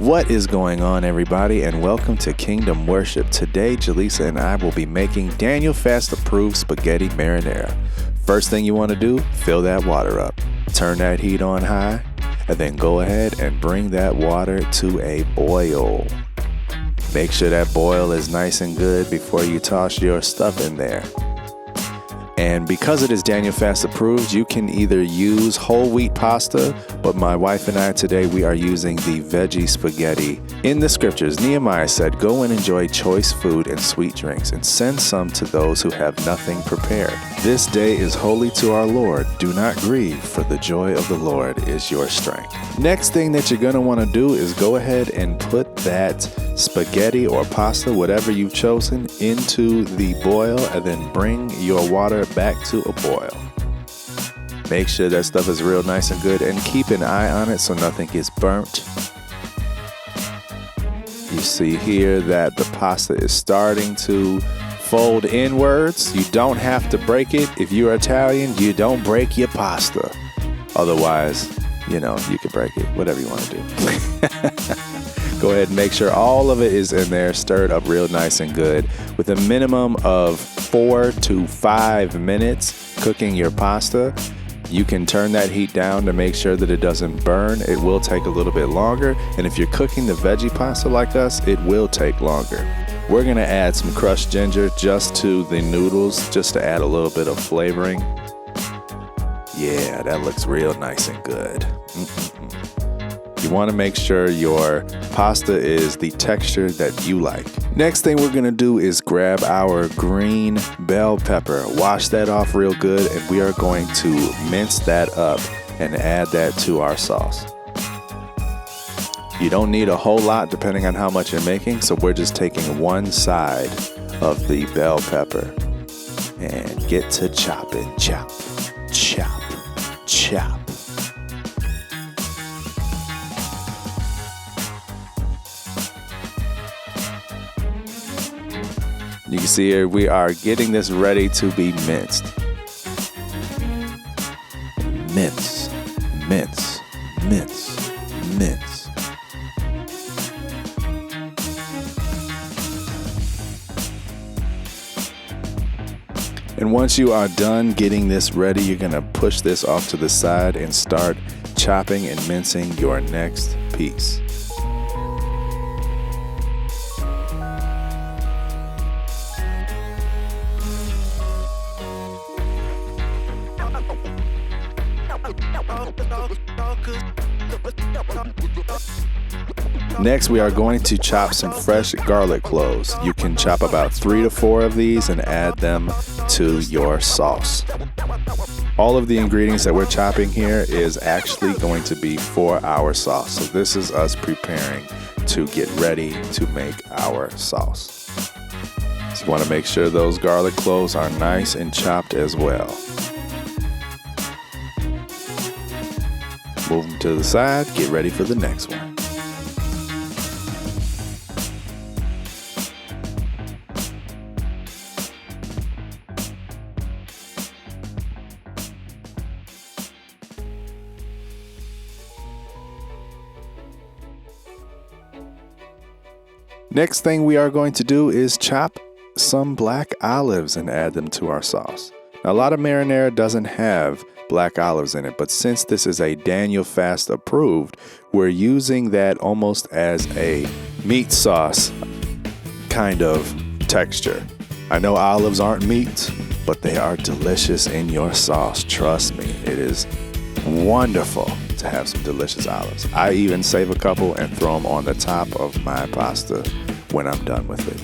What is going on, everybody, and welcome to Kingdom Worship. Today, Jaleesa and I will be making Daniel Fast approved spaghetti marinara. First thing you want to do, fill that water up. Turn that heat on high, and then go ahead and bring that water to a boil. Make sure that boil is nice and good before you toss your stuff in there. And because it is Daniel Fast approved, you can either use whole wheat pasta, but my wife and I today, we are using the veggie spaghetti. In the scriptures, Nehemiah said, "Go and enjoy choice food and sweet drinks, and send some to those who have nothing prepared. This day is holy to our Lord. Do not grieve, for the joy of the Lord is your strength." Next thing that you're going to want to do is go ahead and put that spaghetti or pasta, whatever you've chosen, into the boil, and then bring your water back to a boil. Make sure that stuff is real nice and good, and keep an eye on it so nothing gets burnt. You see here that the pasta is starting to fold inwards. You don't have to break it. If you're Italian, you don't break your pasta. Otherwise, you can break it, whatever you want to do. Go ahead and make sure all of it is in there, stirred up real nice and good. With a minimum of 4 to 5 minutes cooking your pasta, you can turn that heat down to make sure that it doesn't burn. It will take a little bit longer. And if you're cooking the veggie pasta like us, it will take longer. We're gonna add some crushed ginger just to the noodles, just to add a little bit of flavoring. Yeah, that looks real nice and good. You want to make sure your pasta is the texture that you like. Next thing we're going to do is grab our green bell pepper, wash that off real good, and we are going to mince that up and add that to our sauce. You don't need a whole lot depending on how much you're making, so we're just taking one side of the bell pepper and get to chopping. Chop, chop, chop. You can see here we are getting this ready to be minced. Mince, mince, mince, mince. And once you are done getting this ready, you're going to push this off to the side and start chopping and mincing your next piece. Next, we are going to chop some fresh garlic cloves. You can chop about 3 to 4 of these and add them to your sauce. All of the ingredients that we're chopping here is actually going to be for our sauce. So this is us preparing to get ready to make our sauce. So you want to make sure those garlic cloves are nice and chopped as well. Move them to the side, get ready for the next one. Next thing we are going to do is chop some black olives and add them to our sauce. Now, a lot of marinara doesn't have black olives in it, but since this is a Daniel Fast approved, we're using that almost as a meat sauce kind of texture. I know olives aren't meat, but they are delicious in your sauce. Trust me, it is wonderful to have some delicious olives. I even save a couple and throw them on the top of my pasta when I'm done with it.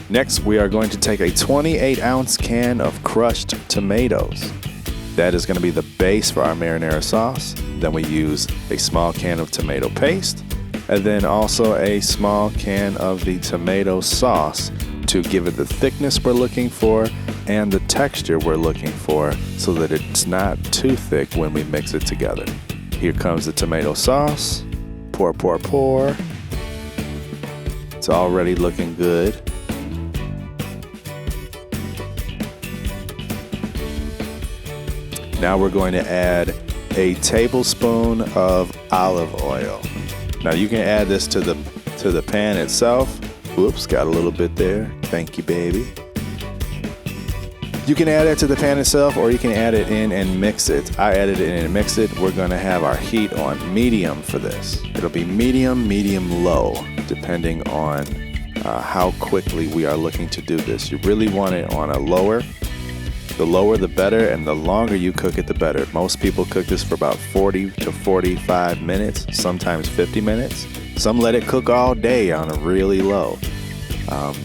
Next, we are going to take a 28-ounce can of crushed tomatoes. That is going to be the base for our marinara sauce. Then we use a small can of tomato paste, and then also a small can of the tomato sauce to give it the thickness we're looking for and the texture we're looking for so that it's not too thick when we mix it together. Here comes the tomato sauce. Pour, pour, pour. It's already looking good. Now we're going to add a tablespoon of olive oil. Now you can add this to the pan itself. Whoops, got a little bit there. Thank you, baby. You can add it to the pan itself, or you can add it in and mix it. I added it in and mixed it. We're going to have our heat on medium for this. It'll be medium, low, depending on how quickly we are looking to do this. You really want it on a lower. The lower the better, and the longer you cook it, the better. Most people cook this for about 40 to 45 minutes, sometimes 50 minutes. Some let it cook all day on a really low.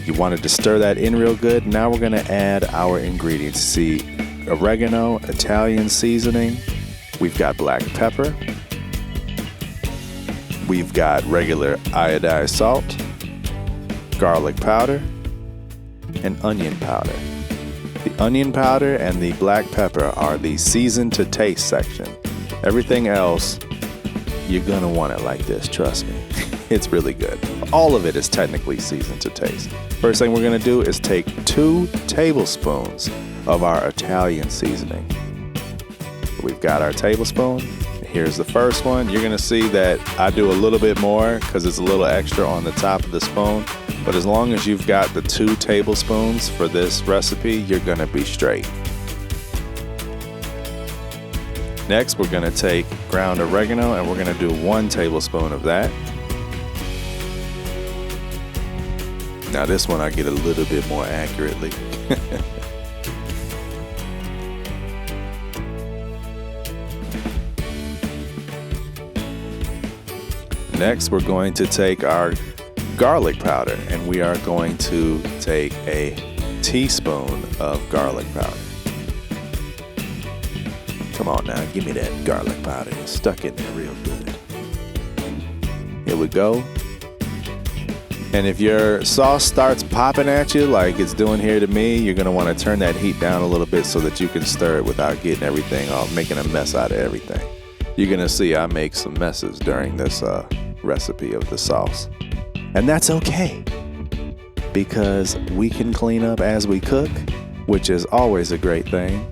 You wanted to stir that in real good. Now we're going to add our ingredients. See, oregano, Italian seasoning. We've got black pepper. We've got regular iodized salt, garlic powder, and onion powder. The onion powder and the black pepper are the season to taste section. Everything else, you're going to want it like this, trust me. It's really good. All of it is technically seasoned to taste. First thing we're going to do is take 2 tablespoons of our Italian seasoning. We've got our tablespoon. Here's the first one. You're going to see that I do a little bit more because it's a little extra on the top of the spoon. But as long as you've got the 2 tablespoons for this recipe, you're going to be straight. Next, we're going to take ground oregano and we're going to do 1 tablespoon of that. Now this one I get a little bit more accurately. Next, we're going to take our garlic powder, and we are going to take a teaspoon of garlic powder. Come on now, give me that garlic powder. It's stuck in there real good. Here we go. And if your sauce starts popping at you like it's doing here to me, you're going to want to turn that heat down a little bit so that you can stir it without getting everything off, making a mess out of everything. You're going to see I make some messes during this recipe of the sauce. And that's okay, because we can clean up as we cook, which is always a great thing.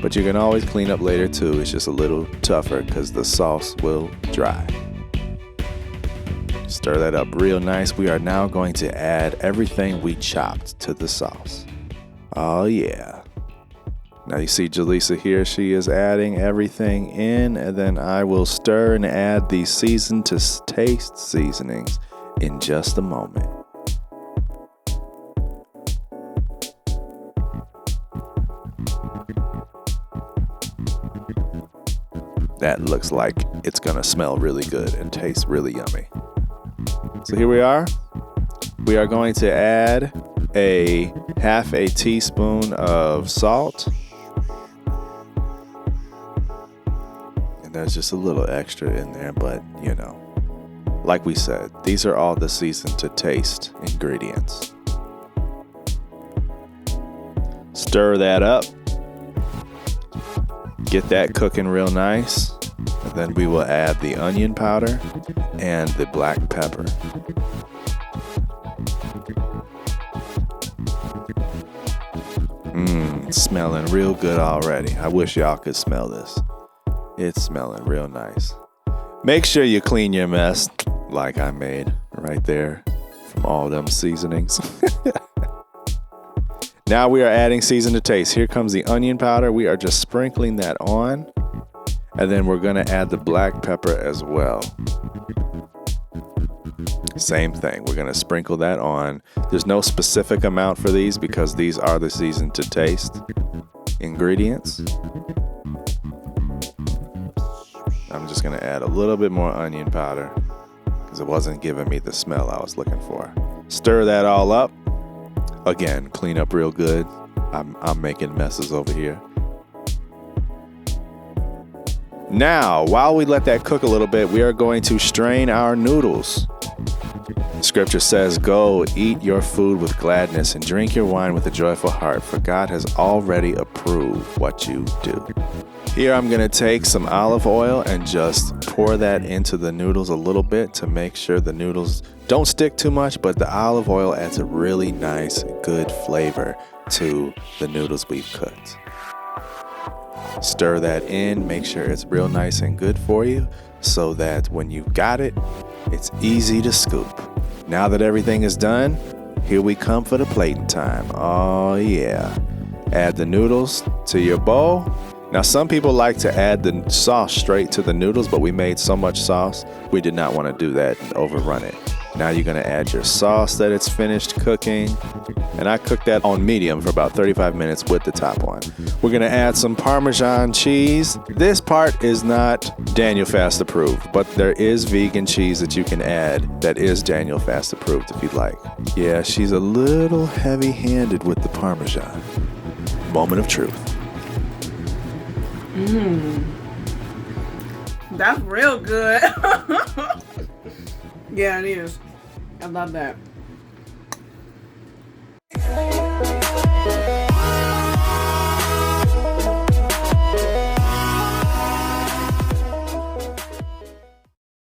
But you can always clean up later too. It's just a little tougher because the sauce will dry. Stir that up real nice. We are now going to add everything we chopped to the sauce. Oh yeah. Now you see Jaleesa here, she is adding everything in, and then I will stir and add the seasoned to taste seasonings in just a moment. That looks like it's gonna smell really good and taste really yummy. So here we are. We are going to add a half a teaspoon of salt. And there's just a little extra in there, but you know, like we said, these are all the seasoned to taste ingredients. Stir that up. Get that cooking real nice. And then we will add the onion powder and the black pepper. It's smelling real good already. I wish y'all could smell this. It's smelling real nice. Make sure you clean your mess like I made right there from all them seasonings. Now we are adding season to taste. Here comes the onion powder. We are just sprinkling that on. And then we're going to add the black pepper as well. Same thing. We're going to sprinkle that on. There's no specific amount for these because these are the season to taste ingredients. I'm just going to add a little bit more onion powder because it wasn't giving me the smell I was looking for. Stir that all up. Again, clean up real good. I'm making messes over here. Now, while we let that cook a little bit, we are going to strain our noodles. Scripture says, "Go, eat your food with gladness and drink your wine with a joyful heart, for God has already approved what you do." Here I'm going to take some olive oil and just pour that into the noodles a little bit to make sure the noodles don't stick too much, but the olive oil adds a really nice, good flavor to the noodles we've cooked. Stir that in, make sure it's real nice and good for you so that when you got it, it's easy to scoop. Now that everything is done, here we come for the plating time. Oh yeah. Add the noodles to your bowl. Now some people like to add the sauce straight to the noodles, but we made so much sauce, we did not want to do that and overrun it. Now you're going to add your sauce that it's finished cooking. And I cooked that on medium for about 35 minutes with the top on. We're going to add some Parmesan cheese. This part is not Daniel Fast approved, but there is vegan cheese that you can add that is Daniel Fast approved if you'd like. Yeah, she's a little heavy-handed with the Parmesan. Moment of truth. That's real good. Yeah, it is. I love that.